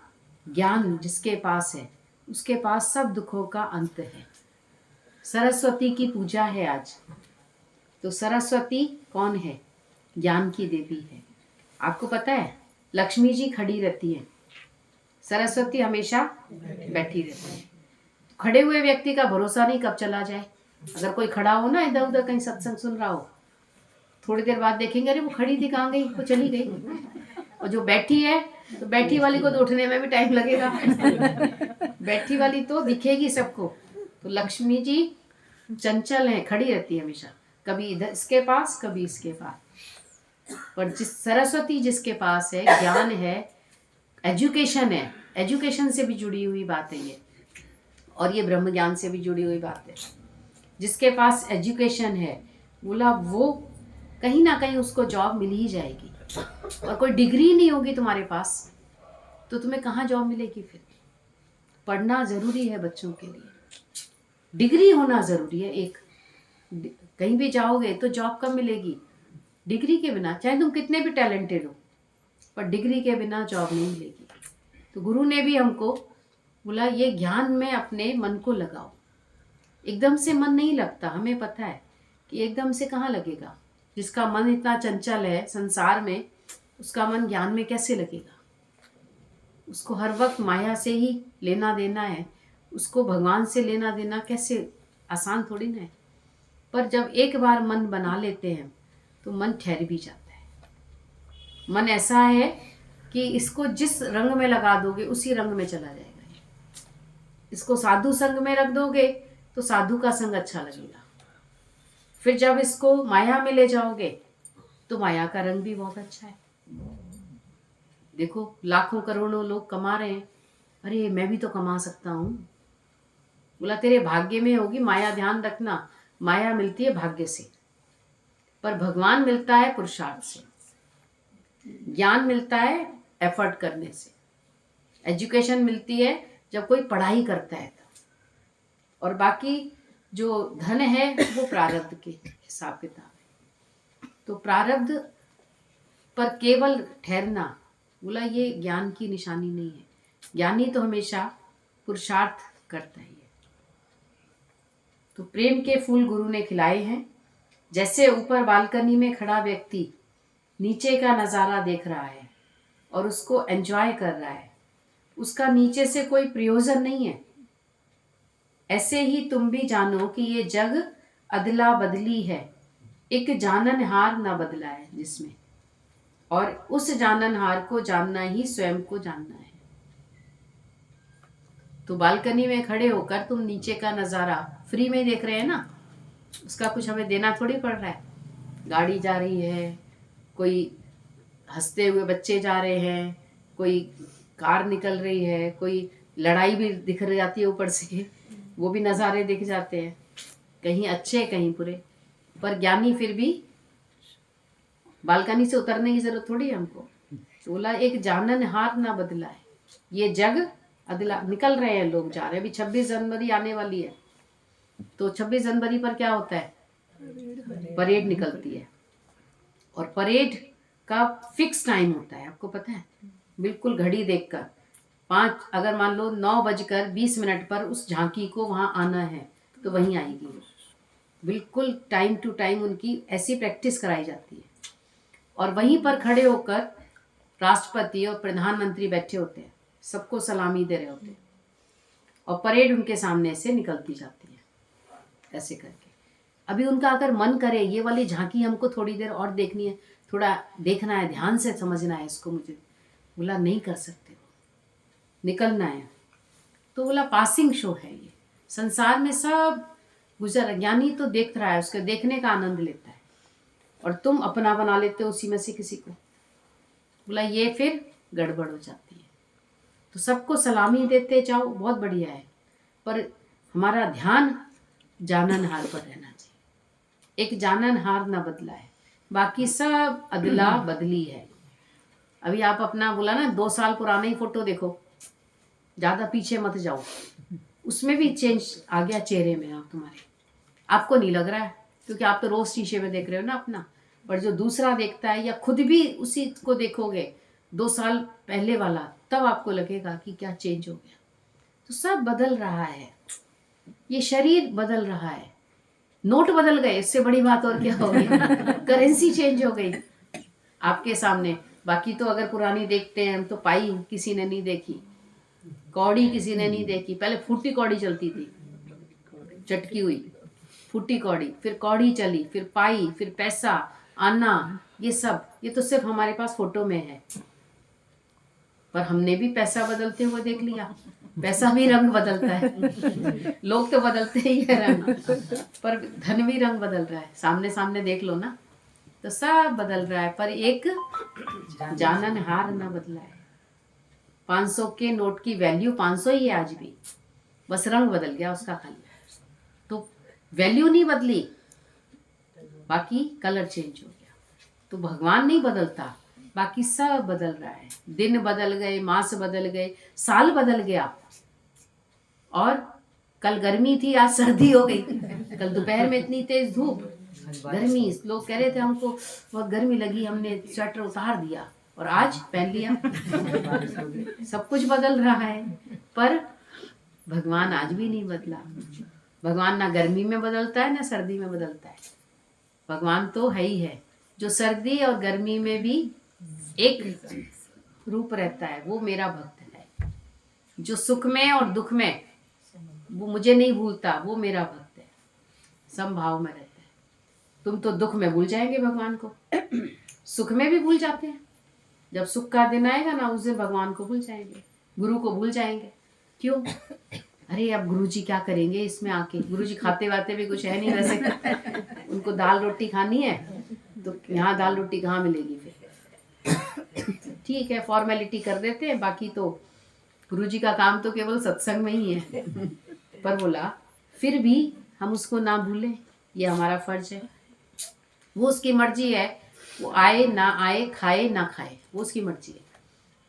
ज्ञान जिसके पास है उसके पास सब दुखों का अंत है। सरस्वती की पूजा है आज, तो सरस्वती कौन है? ज्ञान की देवी है। आपको पता है लक्ष्मी जी खड़ी रहती है, सरस्वती हमेशा बैठी रहती है। खड़े हुए व्यक्ति का भरोसा नहीं कब चला जाए। अगर कोई खड़ा हो ना इधर उधर कहीं सत्संग सुन रहा हो, थोड़ी देर बाद देखेंगे अरे वो खड़ी थी कहाँ गई, वो चली गई। और जो बैठी है तो बैठी वाली को तो उठने में भी टाइम लगेगा। बैठी वाली तो दिखेगी सबको। तो लक्ष्मी जी चंचल हैं, खड़ी रहती है हमेशा, कभी इधर इसके पास कभी इसके पास। पर जिस सरस्वती जिसके पास है, ज्ञान है, एजुकेशन है, एजुकेशन से भी जुड़ी हुई बात है ये, और ये ब्रह्म ज्ञान से भी जुड़ी हुई बात है। जिसके पास एजुकेशन है बोला वो कहीं ना कहीं उसको जॉब मिल ही जाएगी। और कोई डिग्री नहीं होगी तुम्हारे पास तो तुम्हें कहाँ जॉब मिलेगी? फिर पढ़ना ज़रूरी है बच्चों के लिए, डिग्री होना ज़रूरी है। एक कहीं भी जाओगे तो जॉब कब मिलेगी? डिग्री के बिना, चाहे तुम कितने भी टैलेंटेड हो, पर डिग्री के बिना जॉब नहीं मिलेगी। तो गुरु ने भी हमको बोला ये ज्ञान में अपने मन को लगाओ। एकदम से मन नहीं लगता, हमें पता है कि एकदम से कहाँ लगेगा। जिसका मन इतना चंचल है संसार में, उसका मन ज्ञान में कैसे लगेगा? उसको हर वक्त माया से ही लेना देना है, उसको भगवान से लेना देना कैसे आसान थोड़ी ना है। पर जब एक बार मन बना लेते हैं तो मन ठहर भी जाता है। मन ऐसा है कि इसको जिस रंग में लगा दोगे उसी रंग में चला जाएगा। इसको साधु संग में रख दोगे तो साधु का संग अच्छा लगेगा। फिर जब इसको माया में ले जाओगे तो माया का रंग भी बहुत अच्छा है। देखो लाखों करोड़ों लोग कमा रहे हैं, अरे मैं भी तो कमा सकता हूँ। बोला तेरे भाग्य में होगी माया, ध्यान रखना। माया मिलती है भाग्य से, पर भगवान मिलता है पुरुषार्थ से। ज्ञान मिलता है एफर्ट करने से। एजुकेशन मिलती है जब कोई पढ़ाई करता है तब। और बाकी जो धन है वो प्रारब्ध के हिसाब किताब है। तो प्रारब्ध पर केवल ठहरना, बोला ये ज्ञान की निशानी नहीं है। ज्ञानी तो हमेशा पुरुषार्थ करता है। तो प्रेम के फूल गुरु ने खिलाए हैं। जैसे ऊपर बालकनी में खड़ा व्यक्ति नीचे का नज़ारा देख रहा है और उसको एंजॉय कर रहा है, उसका नीचे से कोई प्रयोजन नहीं है, ऐसे ही तुम भी जानो कि ये जग अदला बदली है, एक जाननहार न बदला है जिसमें, और उस जाननहार को जानना ही स्वयं को जानना है। तो बालकनी में खड़े होकर तुम नीचे का नज़ारा फ्री में देख रहे हैं ना, उसका कुछ हमें देना थोड़ी पड़ रहा है। गाड़ी जा रही है, कोई हंसते हुए बच्चे जा रहे हैं, कोई कार निकल रही है, कोई लड़ाई भी दिख जाती है ऊपर से, वो भी नज़ारे दिख जाते हैं, कहीं अच्छे कहीं बुरे। पर ज्ञानी फिर भी बालकनी से उतरने की जरूरत थोड़ी है हमको। बोला एक जाननहार ना बदला है, ये जग अदला। निकल रहे हैं लोग, जा रहे हैं। अभी 26 जनवरी आने वाली है, तो 26 जनवरी पर क्या होता है? परेड निकलती है, और परेड का फिक्स टाइम होता है, आपको पता है? बिल्कुल घड़ी देखकर 5, अगर मान लो 9:20 पर उस झांकी को वहाँ आना है तो वहीं आएगी। बिल्कुल टाइम टू टाइम उनकी ऐसी प्रैक्टिस कराई जाती है। और वहीं पर खड़े होकर राष्ट्रपति और प्रधानमंत्री बैठे होते हैं, सबको सलामी दे रहे होते हैं, और परेड उनके सामने से निकलती जाती है ऐसे करके। अभी उनका अगर मन करे ये वाली झांकी हमको थोड़ी देर और देखनी है, थोड़ा देखना है, ध्यान से समझना है इसको मुझे। बोला नहीं कर सकते हो, निकलना है। तो बोला पासिंग शो है ये, संसार में सब गुजर, ज्ञानी तो देख रहा है, उसके देखने का आनंद लेता है, और तुम अपना बना लेते हो उसी में से किसी को। बोला ये फिर गड़बड़ हो जाती है। तो सबको सलामी देते जाओ, बहुत बढ़िया है, पर हमारा ध्यान जाननहार पर रहना चाहिए। एक जाननहार ना बदला है, बाकी सब अदला बदली है। अभी आप अपना बोला ना 2 साल पुराना ही फोटो देखो, ज़्यादा पीछे मत जाओ, उसमें भी चेंज आ गया चेहरे में। आप तुम्हारे आपको नहीं लग रहा है, क्योंकि आप तो रोज़ शीशे में देख रहे हो ना अपना, पर जो दूसरा देखता है, या खुद भी उसी को देखोगे 2 साल पहले वाला, तब आपको लगेगा कि क्या चेंज हो गया। तो सब बदल रहा है, ये शरीर बदल रहा है, नोट बदल गए, इससे बड़ी बात और क्या होगी। करेंसी चेंज हो गई आपके सामने। बाकी तो अगर पुरानी देखते हैं हम, तो पाई किसी ने नहीं देखी, कौड़ी किसी ने नहीं देखी। पहले फूटी कौड़ी चलती थी, चटकी हुई फूटी कौड़ी, फिर कौड़ी चली, फिर पाई, फिर पैसा, आना, ये सब, ये तो सिर्फ हमारे पास फोटो में है। पर हमने भी पैसा बदलते हुए देख लिया, पैसा भी रंग बदलता है। लोग तो बदलते ही है रंग, पर धन भी रंग बदल रहा है। सामने सामने देख लो ना, तो सब बदल रहा है, पर एक जाननहार ना बदला है। 500 के नोट की वैल्यू 500 ही है आज भी, बस रंग बदल गया उसका खाली। तो वैल्यू नहीं बदली, बाकी कलर चेंज हो गया। तो भगवान नहीं बदलता, बाकी सब बदल रहा है। दिन बदल गए, मास बदल गए, साल बदल गया। और कल गर्मी थी, आज सर्दी हो गई। कल दोपहर में इतनी तेज धूप, गर्मी, लोग कह रहे थे हमको बहुत गर्मी लगी, हमने स्वेटर उतार दिया, और आज पहन लिया। सब कुछ बदल रहा है, पर भगवान आज भी नहीं बदला। भगवान ना गर्मी में बदलता है, ना सर्दी में बदलता है। भगवान तो है ही है, जो सर्दी और गर्मी में भी एक रूप रहता है, वो मेरा भक्त है। जो सुख में और दुख में वो मुझे नहीं भूलता, वो मेरा भक्त है, समभाव में रहता है। तुम तो दुख में भूल जाएंगे भगवान को, सुख में भी भूल जाते हैं। जब सुख का दिन आएगा ना, उस दिन भगवान को भूल जाएंगे, गुरु को भूल जाएंगे। क्यों? अरे अब गुरुजी क्या करेंगे इसमें आके, गुरुजी खाते वाते भी कुछ है नहीं वैसे, उनको दाल रोटी खानी है, तो यहाँ दाल रोटी कहाँ मिलेगी फिर। ठीक है, फॉर्मेलिटी कर देते हैं, बाकी तो गुरुजी का काम तो केवल सत्संग में ही है। पर बोला फिर भी हम उसको ना भूलें, ये हमारा फर्ज है। वो उसकी मर्जी है, वो आए ना आए, खाए ना खाए, वो उसकी मर्जी है,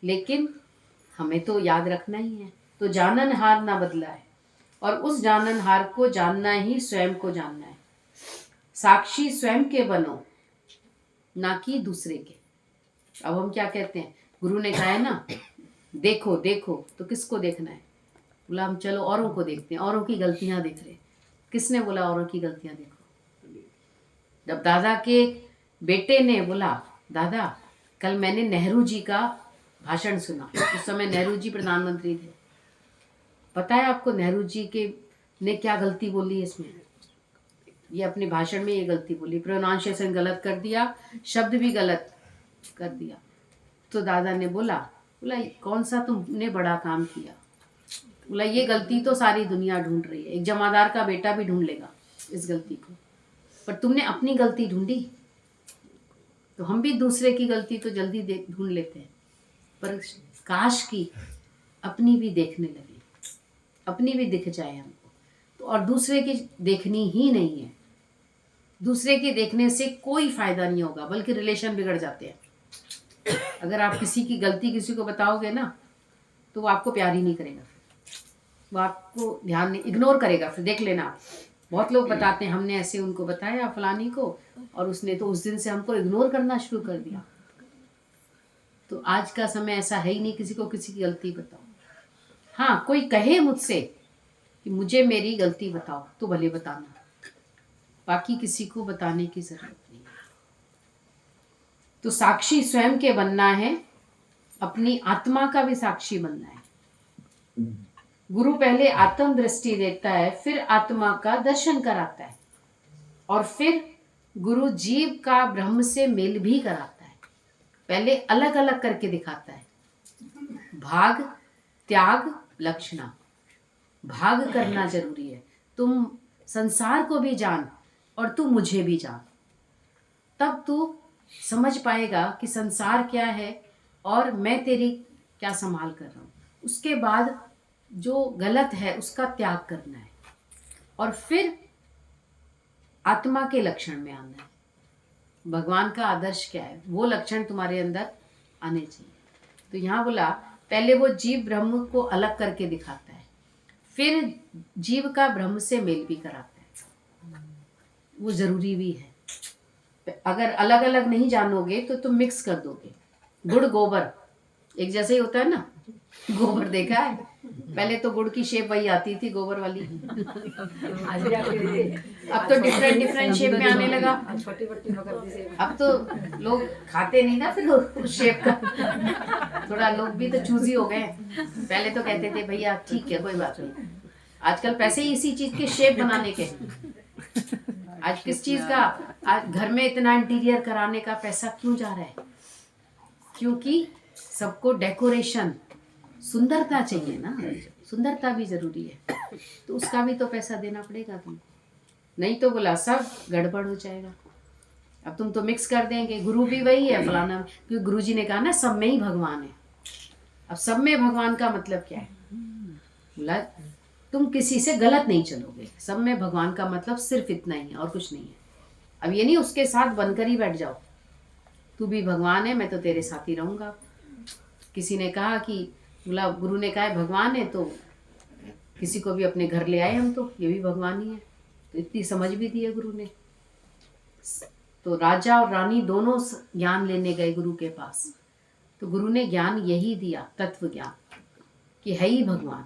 लेकिन हमें तो याद रखना ही है। तो जाननहार ना बदला है, और उस जाननहार को जानना ही स्वयं को जानना है। साक्षी स्वयं के बनो, ना कि दूसरे के। अब हम क्या कहते हैं, गुरु ने कहा है ना देखो देखो, तो किसको देखना है? बोला हम चलो औरों को देखते हैं, औरों की गलतियां देख रहे हैं। किसने बोला औरों की गलतियां देखो? जब दादा के बेटे ने बोला, दादा कल मैंने नेहरू जी का भाषण सुना, उस समय नेहरू जी प्रधानमंत्री थे। पता है आपको नेहरू जी के ने क्या गलती बोली इसमें? ये अपने भाषण में ये गलती बोली, प्रोनाउंसिएशन गलत कर दिया, शब्द भी गलत कर दिया। तो दादा ने बोला कौन सा तुमने बड़ा काम किया? बोला ये गलती तो सारी दुनिया ढूंढ रही है, एक जमादार का बेटा भी ढूंढ लेगा इस गलती को, पर तुमने अपनी गलती ढूंढी। तो हम भी दूसरे की गलती तो जल्दी ढूंढ लेते हैं, पर काश की अपनी भी देखने लगे, अपनी भी दिख जाए हमको। तो और दूसरे की देखनी ही नहीं है। दूसरे की देखने से कोई फायदा नहीं होगा, बल्कि रिलेशन बिगड़ जाते हैं। अगर आप किसी की गलती किसी को बताओगे ना, तो वो आपको प्यार ही नहीं करेगा, वो आपको ध्यान नहीं, इग्नोर करेगा। फिर देख लेना, बहुत लोग बताते हैं हमने ऐसे उनको बताया फलानी को, और उसने तो उस दिन से हमको इग्नोर करना शुरू कर दिया। तो आज का समय ऐसा है ही नहीं किसी को किसी की गलती बताओ। हाँ, कोई कहे मुझसे कि मुझे मेरी गलती बताओ तो भले बताना, बाकी किसी को बताने की जरूरत नहीं। तो साक्षी स्वयं के बनना है, अपनी आत्मा का भी साक्षी बनना है। गुरु पहले आत्म दृष्टि देता है, फिर आत्मा का दर्शन कराता है, और फिर गुरु जीव का ब्रह्म से मेल भी कराता है। पहले अलग अलग करके दिखाता है। भाग, त्याग, लक्षणा। भाग करना जरूरी है। तुम संसार को भी जान और तू मुझे भी जान, तब तू समझ पाएगा कि संसार क्या है और मैं तेरी क्या संभाल कर रहा हूँ। उसके बाद जो गलत है उसका त्याग करना है और फिर आत्मा के लक्षण में आना है। भगवान का आदर्श क्या है, वो लक्षण तुम्हारे अंदर आने चाहिए। तो यहाँ बोला पहले वो जीव ब्रह्म को अलग करके दिखाता है, फिर जीव का ब्रह्म से मेल भी कराता है। वो जरूरी भी है। अगर अलग अलग नहीं जानोगे तो तुम मिक्स कर दोगे। गुड़ गोबर एक जैसे ही होता है ना। गोबर देखा है, पहले तो गुड़ की शेप वही आती थी गोबर वाली। आज भी आती है। अब तो डिफरेंट डिफरेंट शेप में आने लगा। छोटी बट्टी में कर दी से। अब तो लोग खाते नहीं ना फिर उस शेप का। थोड़ा लोग भी तो चूजी हो गए। पहले तो कहते थे भैया ठीक है कोई बात नहीं। आजकल पैसे ही इसी चीज के शेप बनाने के। आज किस चीज का, आज घर में इतना इंटीरियर कराने का पैसा क्यों जा रहा है? क्योंकि सबको डेकोरेशन, सुंदरता चाहिए ना। सुंदरता भी जरूरी है, तो उसका भी तो पैसा देना पड़ेगा तुमको। नहीं तो बोला सब गड़बड़ हो जाएगा। अब तुम तो मिक्स कर देंगे, गुरु भी वही है फलाना, क्योंकि गुरु जी ने कहा ना सब में ही भगवान है। अब सब में भगवान का मतलब क्या है? बोला तुम किसी से गलत नहीं चलोगे। सब में भगवान का मतलब सिर्फ इतना ही है और कुछ नहीं है। अब ये नहीं उसके साथ बनकर ही बैठ जाओ, तू भी भगवान है मैं तो तेरे साथ ही रहूंगा। किसी ने कहा कि बोला गुरु ने कहा है भगवान है तो किसी को भी अपने घर ले आए हम, तो ये भी भगवान ही है। तो इतनी समझ भी दी है गुरु ने। तो राजा और रानी दोनों ज्ञान लेने गए गुरु के पास, तो गुरु ने ज्ञान यही दिया, तत्व ज्ञान, कि है ही भगवान।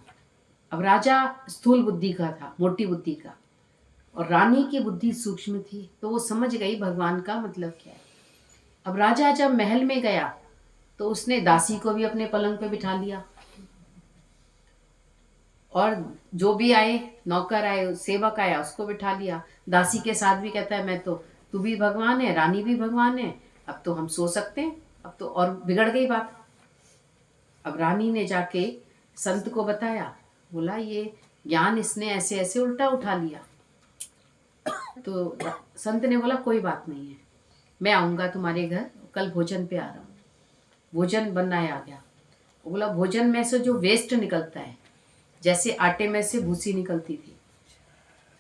अब राजा स्थूल बुद्धि का था, मोटी बुद्धि का, और रानी की बुद्धि सूक्ष्म थी, तो वो समझ गई भगवान का मतलब क्या है। अब राजा जब महल में गया तो उसने दासी को भी अपने पलंग पे बिठा लिया, और जो भी आए, नौकर आए, सेवक आया, उसको बिठा लिया। दासी के साथ भी कहता है मैं तो, तू भी भगवान है, रानी भी भगवान है, अब तो हम सो सकते हैं। अब तो और बिगड़ गई बात। अब रानी ने जाके संत को बताया, बोला ये ज्ञान इसने ऐसे ऐसे उल्टा उठा लिया। तो संत ने बोला कोई बात नहीं है, मैं आऊँगा तुम्हारे घर, कल भोजन पे आ रहा हूँ। भोजन बनाया आ गया। बोला भोजन में से जो वेस्ट निकलता है, जैसे आटे में से भूसी निकलती थी,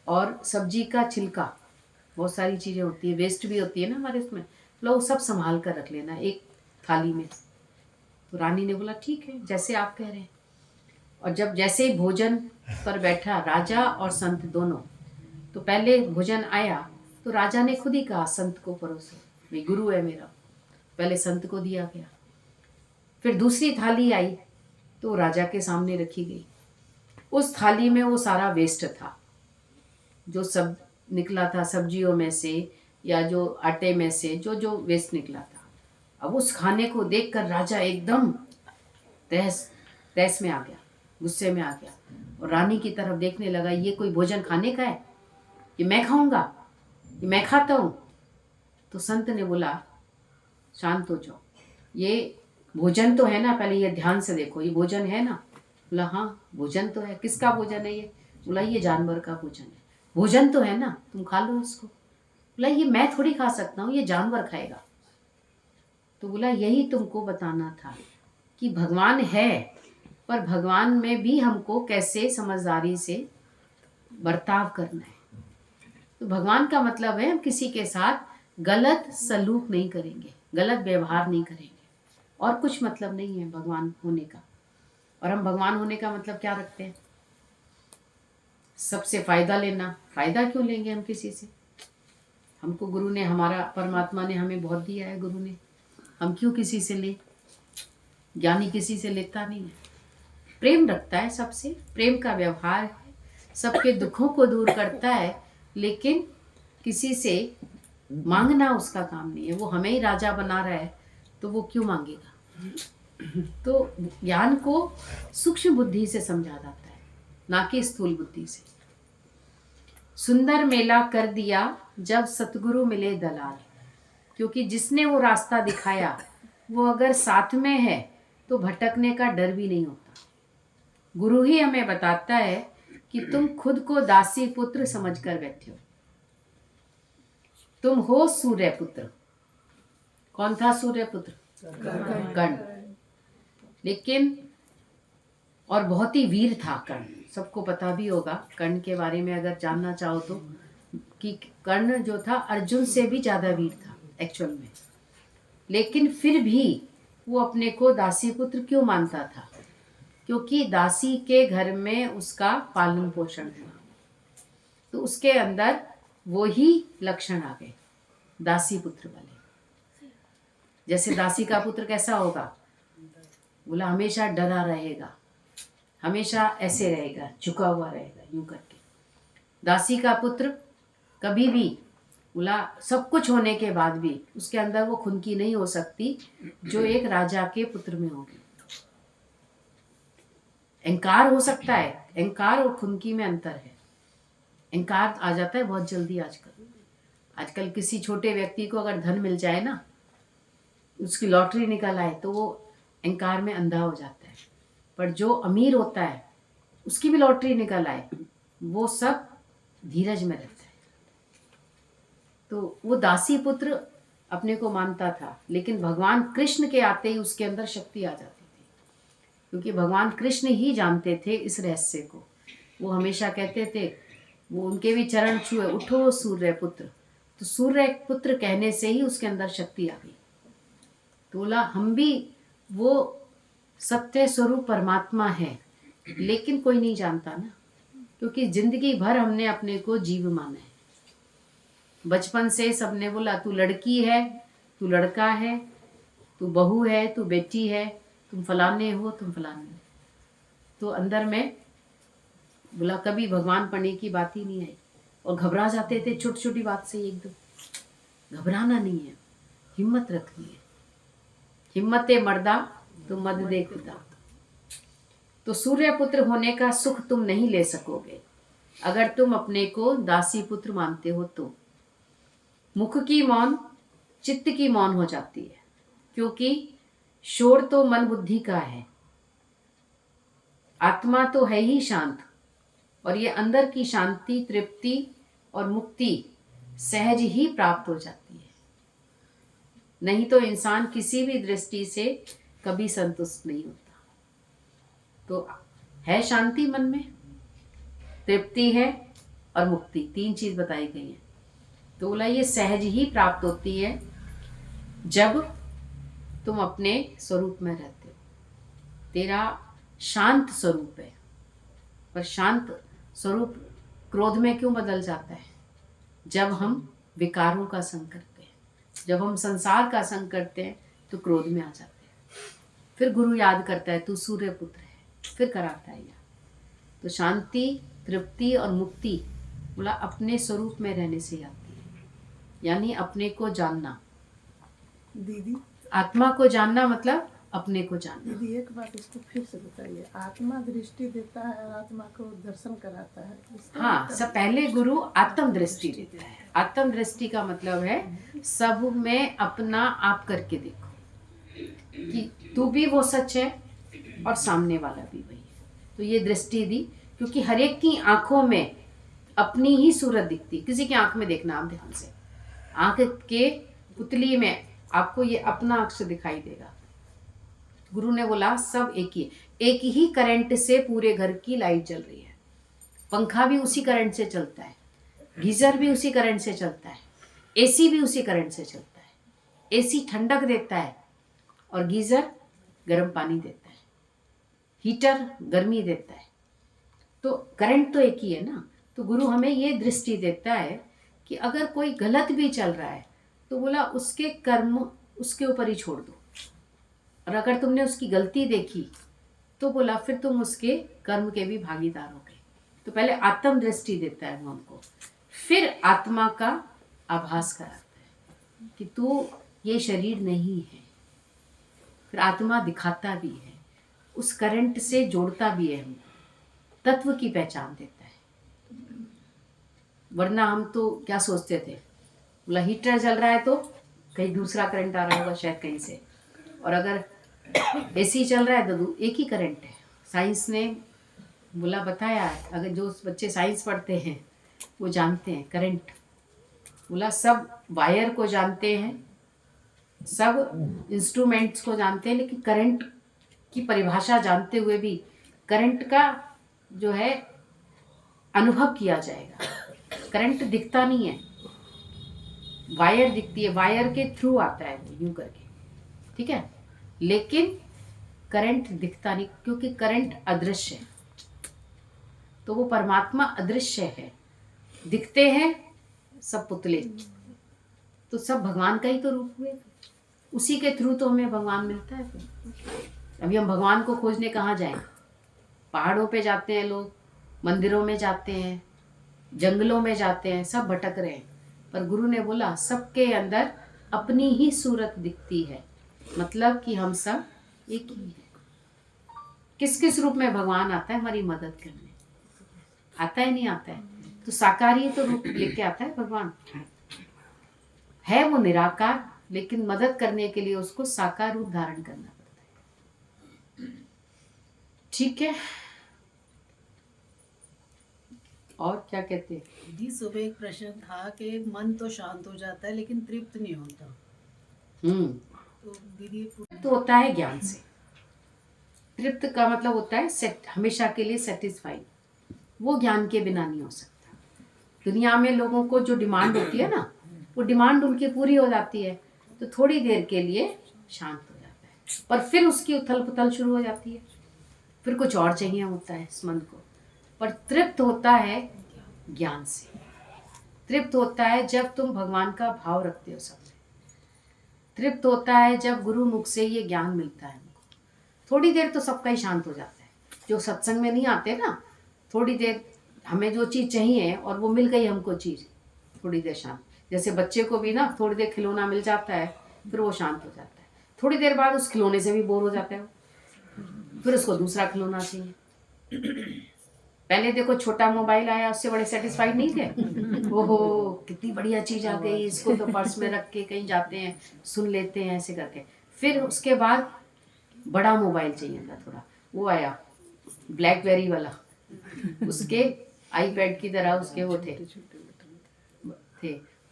और सब्जी का छिलका, बहुत सारी चीज़ें होती है, वेस्ट भी होती है ना हमारे उसमें, लोग सब संभाल कर रख लेना एक थाली में। तो रानी ने बोला ठीक है जैसे आप कह रहे हैं। और जब जैसे ही भोजन पर बैठा राजा और संत दोनों, तो पहले भोजन आया तो राजा ने खुद ही कहा संत को परोसो, भाई गुरु है मेरा। पहले संत को दिया गया। फिर दूसरी थाली आई तो राजा के सामने रखी गई। उस थाली में वो सारा वेस्ट था जो सब निकला था सब्जियों में से या जो आटे में से जो जो वेस्ट निकला था। अब उस खाने को देखकर राजा एकदम तहस में आ गया, गुस्से में आ गया, और रानी की तरफ देखने लगा, ये कोई भोजन खाने का है? ये मैं खाऊंगा? ये मैं खाता हूँ? तो संत ने बोला शांत हो जाओ, ये भोजन तो है ना, पहले ये ध्यान से देखो, ये भोजन है ना? बोला हाँ भोजन तो है। किसका भोजन है ये? बोला ये जानवर का भोजन है। भोजन तो है ना, तुम खा लो इसको। बोला ये मैं थोड़ी खा सकता हूँ, ये जानवर खाएगा। तो बोला यही तुमको बताना था कि भगवान है, पर भगवान में भी हमको कैसे समझदारी से बर्ताव करना है। तो भगवान का मतलब है हम किसी के साथ गलत सलूक नहीं करेंगे, गलत व्यवहार नहीं करेंगे, और कुछ मतलब नहीं है भगवान होने का। और हम भगवान होने का मतलब क्या रखते हैं? सबसे फायदा लेना। फायदा क्यों लेंगे हम किसी से? हमको गुरु ने, हमारा परमात्मा ने हमें बहुत दिया है, गुरु ने, हम क्यों किसी से ले? ज्ञानी किसी से लेता नहीं है, प्रेम रखता है सबसे, प्रेम का व्यवहार है, सबके दुखों को दूर करता है, लेकिन किसी से मांगना उसका काम नहीं है। वो हमें ही राजा बना रहा है तो वो क्यों मांगेगा? तो ज्ञान को सूक्ष्म बुद्धि से समझा जाता है, ना कि स्थूल बुद्धि से। सुंदर मेला कर दिया जब सतगुरु मिले दलाल, क्योंकि जिसने वो रास्ता दिखाया वो अगर साथ में है तो भटकने का डर भी नहीं होता। गुरु ही हमें बताता है कि तुम खुद को दासी पुत्र समझकर बैठे हो। तुम हो सूर्य पुत्र। कौन था सूर्य पुत्र? कर्ण। लेकिन और बहुत ही वीर था कर्ण। सबको पता भी होगा कर्ण के बारे में, अगर जानना चाहो तो, कि कर्ण जो था अर्जुन से भी ज्यादा वीर था एक्चुअल में। लेकिन फिर भी वो अपने को दासी पुत्र क्यों मानता था? क्योंकि दासी के घर में उसका पालन पोषण हुआ, तो उसके अंदर वो ही लक्षण आ गए दासी पुत्र वाले। जैसे दासी का पुत्र कैसा होगा? बोला हमेशा डरा रहेगा, हमेशा ऐसे रहेगा, झुका हुआ रहेगा, यूं करके। दासी का पुत्र कभी भी, बोला सब कुछ होने के बाद भी उसके अंदर वो खुनकी नहीं हो सकती जो एक राजा के पुत्र में होगी। अहंकार हो सकता है, अहंकार और खुनकी में अंतर है। अहंकार आ जाता है बहुत जल्दी आजकल किसी छोटे व्यक्ति को अगर धन मिल जाए ना, उसकी लॉटरी निकल आए, तो वो अहंकार में अंधा हो जाता है। पर जो अमीर होता है उसकी भी लॉटरी निकल आए, वो सब धीरज में रहता है। तो वो दासी पुत्र अपने को मानता था, लेकिन भगवान कृष्ण के आते ही उसके अंदर शक्ति आ जाती थी, क्योंकि भगवान कृष्ण ही जानते थे इस रहस्य को। वो हमेशा कहते थे, वो उनके भी चरण छुए, उठो सूर्य पुत्र। तो सूर्य पुत्र कहने से ही उसके अंदर शक्ति आ गई। तो बोला हम भी वो सत्य स्वरूप परमात्मा है, लेकिन कोई नहीं जानता ना, क्योंकि जिंदगी भर हमने अपने को जीव माना है। बचपन से सबने बोला तू लड़की है, तू लड़का है, तू बहू है, तू बेटी है, तुम फलाने हो, तुम फलाने हो। तो अंदर में बोला कभी भगवान पढ़ने की बात ही नहीं आई, और घबरा जाते थे छोटी छोटी बात से। एकदम घबराना नहीं है, हिम्मत रखनी है। हिम्मत मर्दा तो मद दे खुदा। तो सूर्य पुत्र होने का सुख तुम नहीं ले सकोगे अगर तुम अपने को दासी पुत्र मानते हो। तो मुख की मौन चित्त की मौन हो जाती है, क्योंकि शोर तो मन बुद्धि का है, आत्मा तो है ही शांत, और ये अंदर की शांति, तृप्ति और मुक्ति सहज ही प्राप्त हो जाती है। नहीं तो इंसान किसी भी दृष्टि से कभी संतुष्ट नहीं होता। तो है शांति मन में, तृप्ति है और मुक्ति, तीन चीज बताई गई है। तो बोला ये सहज ही प्राप्त होती है जब तुम अपने स्वरूप में रहते हो। तेरा शांत स्वरूप है, पर शांत स्वरूप क्रोध में क्यों बदल जाता है? जब हम विकारों का संग करते हैं, जब हम संसार का संग करते हैं तो क्रोध में आ जाते हैं। फिर गुरु याद करता है तू सूर्य पुत्र है, फिर कराता है याद। तो शांति, तृप्ति और मुक्ति बोला अपने स्वरूप में रहने से आती है, यानी अपने को जानना। दीदी आत्मा को जानना मतलब अपने को जानना। दीदी एक बात इसको फिर से बताइए। आत्मा दृष्टि देता है और आत्मा को दर्शन कराता है, इसका हाँ, मतलब- सब पहले गुरु आत्म दृष्टि देता है। आत्म दृष्टि का मतलब है सब में अपना आप करके देखो कि तू भी वो सच है और सामने वाला भी वही है। तो ये दृष्टि दी, क्योंकि हर एक की आंखों में अपनी ही सूरत दिखती। किसी की आंख में देखना आप ध्यान से, आंख के पुतली में आपको ये अपना अक्ष दिखाई देगा। गुरु ने बोला सब एक ही करंट से पूरे घर की लाइट जल रही है। पंखा भी उसी करंट से चलता है, गीजर भी उसी करंट से चलता है, एसी भी उसी करंट से चलता है। एसी ठंडक देता है और गीजर गर्म पानी देता है, हीटर गर्मी देता है। तो करंट तो एक ही है ना। तो गुरु हमें ये दृष्टि देता है कि अगर कोई गलत भी चल रहा है तो बोला उसके कर्म उसके ऊपर ही छोड़ दो, और अगर तुमने उसकी गलती देखी तो बोला फिर तुम उसके कर्म के भी भागीदार हो गए। तो पहले आत्म दृष्टि देता है वो हमको, फिर आत्मा का आभास कराता है कि तू ये शरीर नहीं है। फिर आत्मा दिखाता भी है, उस करंट से जोड़ता भी है, हमको तत्व की पहचान देता है। वरना हम तो क्या सोचते थे, बोला हीटर जल रहा है तो कहीं दूसरा करंट आ रहा होगा शायद कहीं से, और अगर एसी चल रहा है तो एक ही करंट है। साइंस ने बोला बताया है, अगर जो बच्चे साइंस पढ़ते हैं वो जानते हैं करंट, बोला सब वायर को जानते हैं, सब इंस्ट्रूमेंट्स को जानते हैं, लेकिन करंट की परिभाषा जानते हुए भी करंट का जो है अनुभव किया जाएगा। करंट दिखता नहीं है, वायर दिखती है, वायर के थ्रू आता है वो यूं करके, ठीक है, लेकिन करंट दिखता नहीं, क्योंकि करंट अदृश्य है। तो वो परमात्मा अदृश्य है, दिखते हैं सब पुतले, तो सब भगवान का ही तो रूप हुए, उसी के थ्रू तो हमें भगवान मिलता है। फिर अभी हम भगवान को खोजने कहाँ जाएं? पहाड़ों पे जाते हैं लोग, मंदिरों में जाते हैं, जंगलों में जाते हैं, सब भटक रहे हैं। पर गुरु ने बोला सबके अंदर अपनी ही सूरत दिखती है, मतलब कि हम सब एक ही हैं। किस किस रूप में भगवान आता है हमारी मदद करने? आता है नहीं आता है? तो साकार ही तो रूप लेके आता है भगवान, है वो निराकार, लेकिन मदद करने के लिए उसको साकार रूप धारण करना पड़ता है। ठीक है, और क्या कहते हैं? दीदी सुबह एक प्रश्न था कि मन तो शांत हो जाता है लेकिन तृप्त नहीं होता, तो दीदी तृप्त होता है ज्ञान से। तृप्त का मतलब होता है सेट, हमेशा के लिए सेटिस्फाइड। वो ज्ञान के बिना नहीं हो सकता। दुनिया में लोगों को जो डिमांड होती है ना, वो डिमांड उनकी पूरी हो जाती है तो थोड़ी देर के लिए शांत हो जाता है, पर फिर उसकी उथल पुथल शुरू हो जाती है, फिर कुछ और चाहिए होता है इस मन को। पर तृप्त होता है ज्ञान से। तृप्त होता है जब तुम भगवान का भाव रखते हो सब में। तृप्त होता है जब गुरु मुख से ये ज्ञान मिलता है हमको। थोड़ी देर तो सबका ही शांत हो जाता है। जो सत्संग में नहीं आते ना, थोड़ी देर हमें जो चीज़ चाहिए और वो मिल गई हमको चीज़, थोड़ी देर शांत। जैसे बच्चे को भी ना थोड़ी देर खिलौना मिल जाता है, फिर वो शांत हो जाता है। थोड़ी देर बाद उस खिलौने से भी बोर हो जाता है, फिर उसको दूसरा खिलौना चाहिए। पहले देखो छोटा मोबाइल आया, उससे बड़े सेटिस्फाइड नहीं थे। ओहो कितनी बढ़िया चीज़ आ गई, इसको तो पर्स में रख के कहीं जाते हैं, सुन लेते हैं ऐसे करके। फिर उसके बाद बड़ा मोबाइल चाहिए था थोड़ा, वो आया ब्लैकबेरी वाला, उसके आईपैड की तरह उसके वो थे,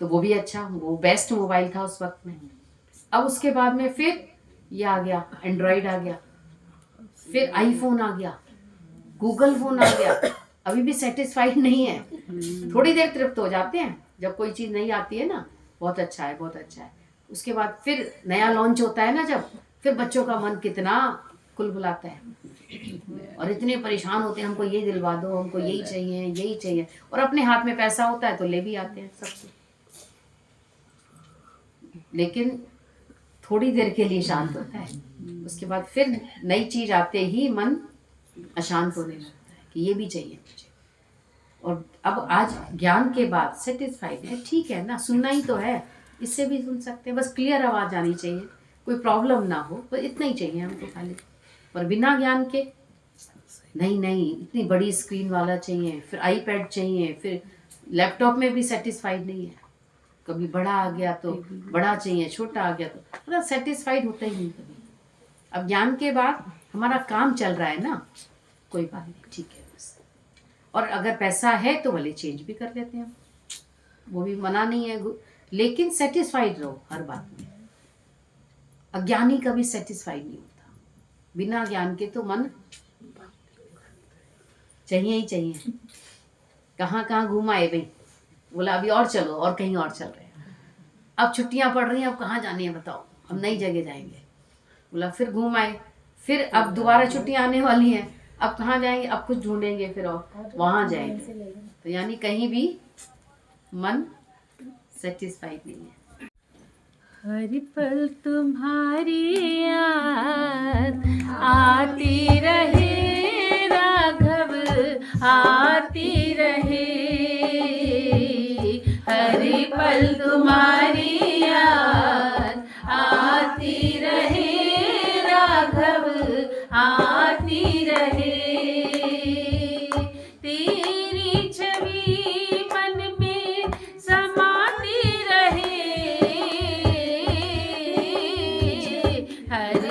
तो वो भी अच्छा, वो बेस्ट मोबाइल था उस वक्त में। अब उसके बाद में फिर ये आ गया, एंड्रॉयड आ गया, फिर आईफोन आ गया, गूगल फोन आ गया। अभी भी सेटिस्फाइड नहीं है, थोड़ी देर तृप्त हो जाते हैं जब कोई चीज़ नहीं आती है ना, बहुत अच्छा है बहुत अच्छा है। उसके बाद फिर नया लॉन्च होता है ना जब, फिर बच्चों का मन कितना कुलबुलाता है और इतने परेशान होते हैं, हमको ये दिलवा दो, हमको यही चाहिए यही चाहिए, और अपने हाथ में पैसा होता है तो ले भी आते हैं सबसे। लेकिन थोड़ी देर के लिए शांत होता है, उसके बाद फिर नई चीज़ आते ही मन अशांत होने लगता है कि ये भी चाहिए मुझे। और अब आज ज्ञान के बाद सेटिस्फाइड है, ठीक है ना, सुनना ही तो है, इससे भी सुन सकते हैं, बस क्लियर आवाज़ आनी चाहिए, कोई प्रॉब्लम ना हो, बस इतना ही चाहिए हमको खाली। पर बिना ज्ञान के नहीं, इतनी बड़ी स्क्रीन वाला चाहिए, फिर आईपैड चाहिए, फिर लैपटॉप में भी सेटिस्फाइड नहीं है। कभी बड़ा आ गया तो बड़ा चाहिए, छोटा आ गया तो मतलब सेटिस्फाइड होता ही नहीं कभी। अब ज्ञान के बाद हमारा काम चल रहा है ना, कोई बात नहीं, ठीक है बस। और अगर पैसा है तो भले चेंज भी कर लेते हैं, वो भी मना नहीं है, लेकिन सेटिस्फाइड रहो हर बात में। अज्ञानी कभी सेटिस्फाइड नहीं होता, बिना ज्ञान के तो मन चाहिए ही चाहिए। कहाँ कहाँ घुमाए भाई, बोला अभी और चलो, और कहीं और चल रहे हैं, अब छुट्टियां पड़ रही हैं, अब कहाँ जानी है बताओ, अब नई जगह जाएंगे। बोला फिर घूम आए, फिर अब दोबारा छुट्टियां आने वाली हैं, अब कहाँ जाएंगे, अब कुछ ढूंढेंगे, फिर और वहाँ जाएंगे। तो यानी कहीं भी मन सेटिस्फाइड नहीं है। हर पल तुम्हारी याद आती रहे राघव, आती रहे। हर पल तुम्हारी याद आती रहे राघव, आती रहे। तेरी छवि मन में समाती रहे। हर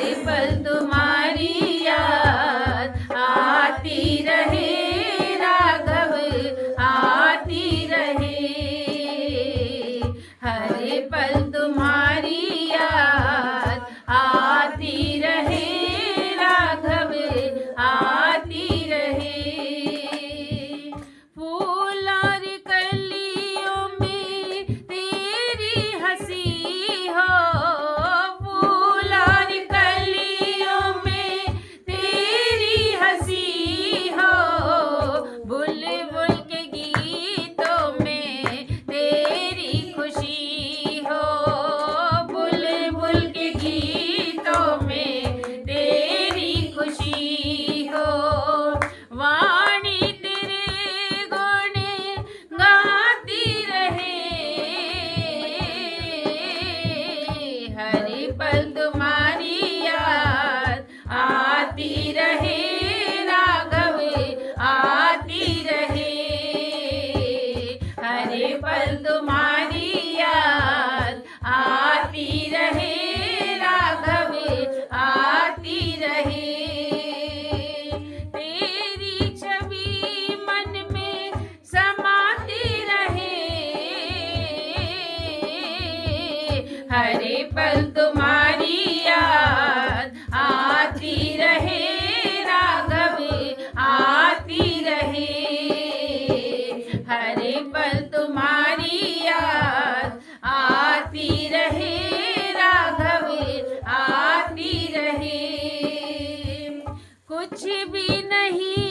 भी नहीं